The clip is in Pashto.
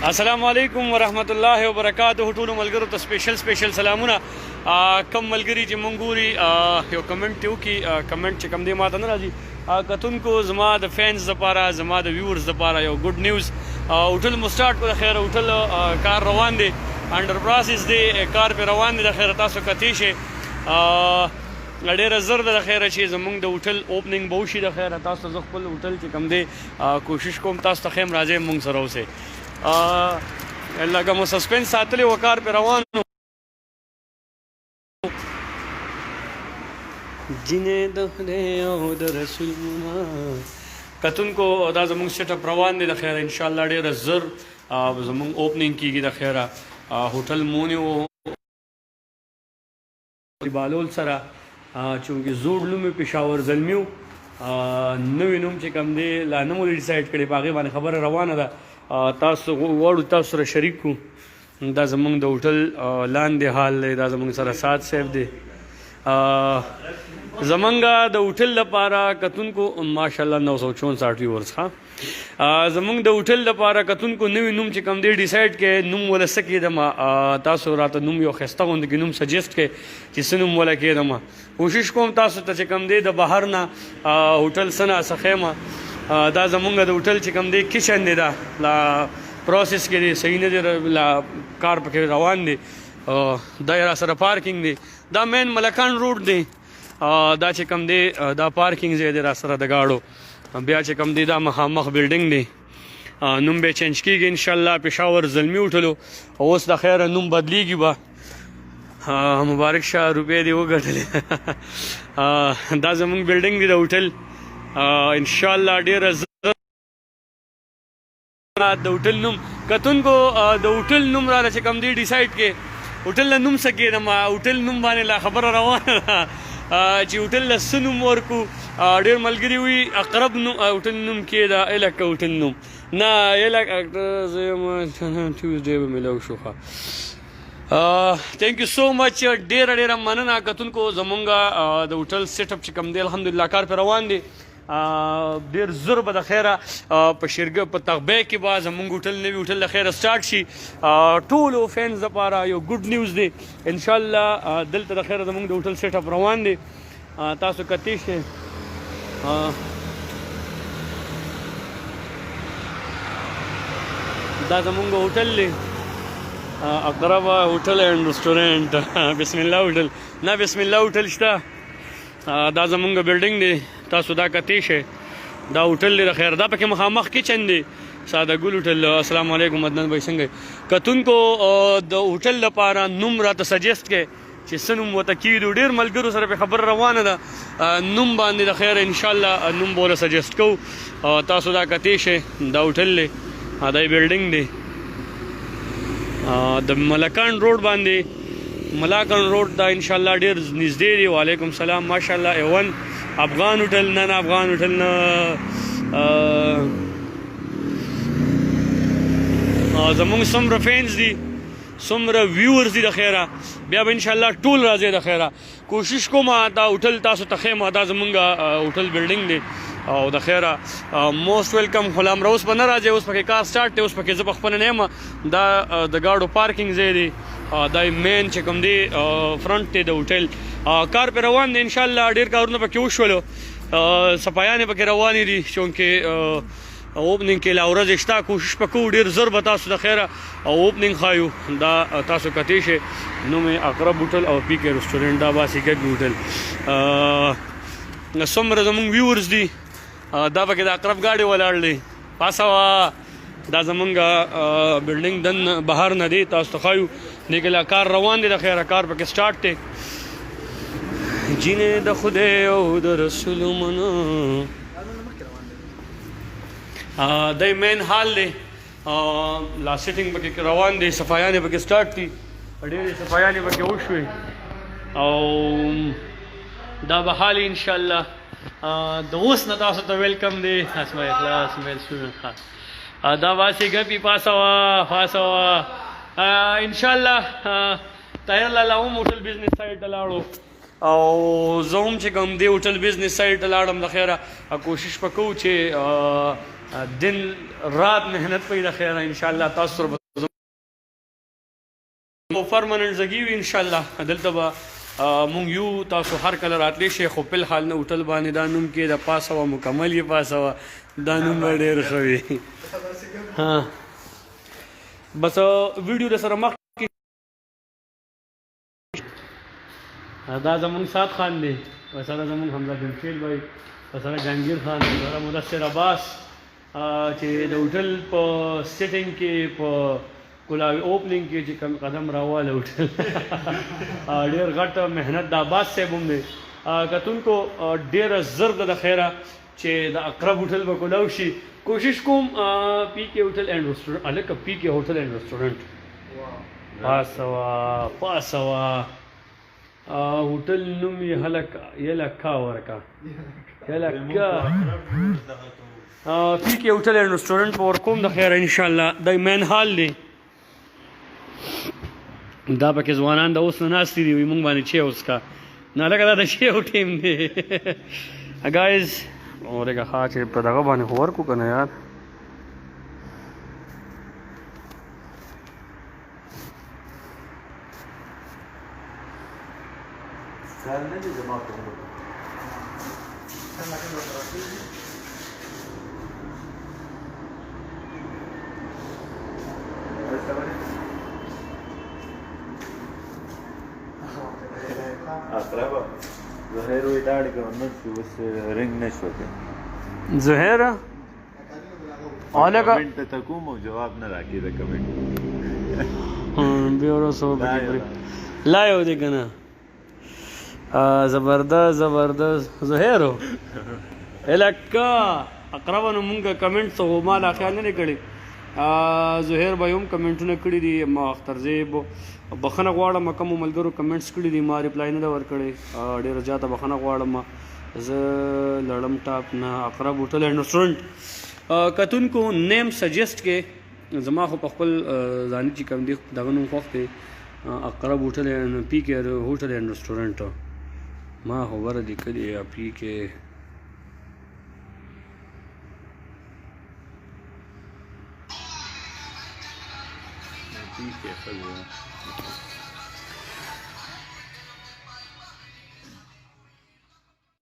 السلام علیکم ورحمۃ اللہ وبرکاتہ ټولو ملګرو ته سپیشل سلامونه کم ملګري چې مونږ ګوري یو کمنټ یو کی کمنټ چې کم دی ماته نه راځي کتونکو زما د فینس لپاره زما د ویورز لپاره یو ګډ نیوز هوټل مو سٹارټ په خیر هوټل کار روان دی انډر پروسس دی کار په روان دی د خیر تاسو کتی شي ډېره زر د خیره چې زمونږ د هوټل اوپننګ به وشي د خیره تاسو زه خپل هوټل چې کوم دی کوشش کوم تاسو ته خیم راځئ مونږ سره اوسئ لکه مو سسپنس ساتلی و کار پې روان جینې د خدای او د رسول کتونکو دا زمونږ سیټ اپ روان دی د خیره انشاءالله ډېره زر زمونږ اوپننګ کېږي د خیره هوټل مونیو بالول سره چونکې زوړ نوم یې پېښور زلمي و نوی نوم چې کوم دی لا نه مو ډیسایډ کړی په هغې باندې خبره روانه ده تاسو غواړو تاسو سره شریک کړو دا زمونږ د هوټل لاندې حال دی دا زمونږ سره سات صاحب دی زمونږ د هوټل لپاره کتونکو ماشاءالله 964 ویورز ښه زمونږ د هوټل لپاره کتونکو نوی نوم چې کوم دی ډیسایډ کې نوم وله څه کېدم تاسو راته نوم یو ښایسته غوندې کې نوم سجیسټ کې چې څه نوم وله کېدم کوشش کوم تاسو ته چې کوم دی د بهر نه هوټل څه نه څه خیمه دا زمونږ د هوټل چې کوم دی کچن دی دا لا پروسس کې دی صحیح نه دی لا کار پکې روان دی دا را سره پارکینګ دی دا مین ملکان روډ دی دا چې کوم دی دا پارکینګ ځای دی را سره د گاړو بیا چې کوم دی دا مخامخ بلډینګ دی نوم به چینج کېږي انشاءالله پېښور زلمي هوټلو اوس د خیره نوم بدلیږي به مبارک شه روپۍ دې وګټلې دا زمونږ بلډینګ دی د هوټل انشاءالله ډېره زر د هوټل نوم کتونکو د هوټل نوم راله چې کوم دی ډیسایډ کې هوټل له نوم څه کېدم هوټل نوم باندې لا خبره روانه ده چې هوټل له څه نوم ورکو ډېر ملګري وي اقرب نوم هوټل نوم کېده الکه هوټل نوم نه الک ټیوزډے به میلاو شو تھینک یو سو مچ ډېره مننه کتونکو زمونږ د هوټل سیټ اپ چې کوم دی الحمدلله کار پې روان دی ډېر زر به د خیره په شیرګه په تغبی کې به زمونږ هوټل نوي هوټل د خیره سټارټ شي ټولو فینز لپاره یو ګډ نیوز دی انشاءالله دلته د خیره زمونږ د هوټل سیټ اپ روان دی تاسو کتی شئ دا زمونږ هوټل دی اقرب هوټل اینډ ریسټورنټ بسم الله هوټل نه بسم الله هوټل شته دا زمونږ بلډینګ دی تاسو دا کتی شئ دا هوټل دی د خیر دا پکې مخامخ کچن دی ساده ګل هوټل السلام علیکم عدنان بھائی څنګه کتونکو د هوټل لپاره نوم راته سجیسټ کې چې څه نوم ورته کېږدو ډېر ملګرو سره پې خبره روانه ده نوم باندې د خیر انشاءالله نوم به وله سجیسټ کوو تاسو دا کتی شئ دا هوټل دی دا بلډینګ دی د ملکان روډ باندې ملاکان روډ دا انشاءالله ډېر نږدې دی وعلیکم السلام ماشاءالله ایون افغان هوټل نه افغان هوټل نه زمونږ څومره فینس دي څومره ویورز دي د خیره بیا به انشاءالله ټول راځي د خیره کوشش کوم دا هوټل تاسو ته ښیم دا زمونږ هوټل بلډینګ دی او د خیره موسټ ویلکم غلام روس به نه راځي اوس پکې کار سټارټ دی اوس پکې زه پخپله نه یم دا د گاډو پارکینګ ځای دی دا مین چې کوم دی فرنټ دی د هوټل کار پې روان دی انشاءالله ډېر کارونه پکې وشولو صفایانې پکې روانې دي چونکې اوپننګ کې لا ورځې شته کوشش به کوو ډېر زر به تاسو د خیره اوپننګ ښایو دا تاسو کتی شئ نوم یې اقرب هوټل او پی کې ریسټورنټ دا باسي ګګ هوټل څومره زمونږ ویورز دي دا پکې د اقرب گاډي ولاړ دی پاسه دا زمونږ بلډینګ دن بهر نه دی تاسو ته ښایو دې کې لا کار روان دی د خیره کار پکې سټارټ دی جینې د خدای او د رسول منو دی مین حال دی لا سیټینګ پکې روان دی صفایانې پکې سټارټ دي ډېرې صفایانې پکې وشوې او دا به حال انشاءالله د اوس نه تاسو ته ویلکم دی اسماء اخلاص میل شو دا باسي ګپي پاسوا انشاءالله طاهر لالا هم هوټل بزنس سایډ ته لاړو او زه هم چې کوم دی هوټل بزنس سایډ ته لاړم د خیره کوشش به کوو چې दिन रात मेहनत پې د خیره ان شاء الله تاسو سره پرمننټ ځګي وي ان شاء الله دلته به مونږ یو تاسو هر کله راتلی شي خو په حال نه هوټل باندې دا نوم کې د پاسه و مکمل یې پاسه و دا نوم ډېر ښه وي ها بس ویډیو د سره مخ دا زمونږ سات خان دی وسره زمونږ حمزه جمشید بھائی وسره جهانگیر خان وسره مدثر عباس چې د هوټل په سیټینګ کې په کلاوی اوپننګ کې چې کم قدم راواله هوټل ډېر غټ مهنت د عباس صاحب هم دی کتونکو ډېره زر د خیره چې د اقرب هوټل به کولاو شي کوشش کوم پی کې هوټل اینډ ریسټورنټ الکه پی کې هوټل اینډ ریسټورنټ پاسوا هوټل نوم یې هلک یلکا ورکا یلکا پی کې هوټل اینډ ریسټورنټ په ورکوم د خیره ان شاء الله د مین هال دی دا پکې ځوانان د اوس نه ناستې دي وایي مونږ باندې چې اوس کا نه لکه دا د شی او ټیم دی ګایز اورېږه ښه چې په دغه باندې خو ورکو که نه یار اقربا زهیر وی داړ ګورنمنت کې اوس رنګ نشو کې زهیر الګه کمنټ ته کوم او جواب نه راکې دا کمنټ بیا ورسو لا یو دی کنه زبردست زهیرو الکا اقربا نو مونږه کمنټ څه ما لا خیال نه کړی زهیر به هم کمنټونه کړي دي ما اختر زیب بخنه غواړم کوم ملګرو کمنټس کړي دي ما ریپلای نه ورکړی ډېر زیاته بخنه غواړم زه لړم ټاپ نه اقرب هوټل اینډ ریسټورنټ کتونکو نیم سجیسټ کې زما خو په خپل ځاني چې کوم دی دغه نوم خوښ دی اقرب هوټل پی کې هوټل اینډ ریسټورنټ ما خو ور لیکلي پی کې ٹھیک ہے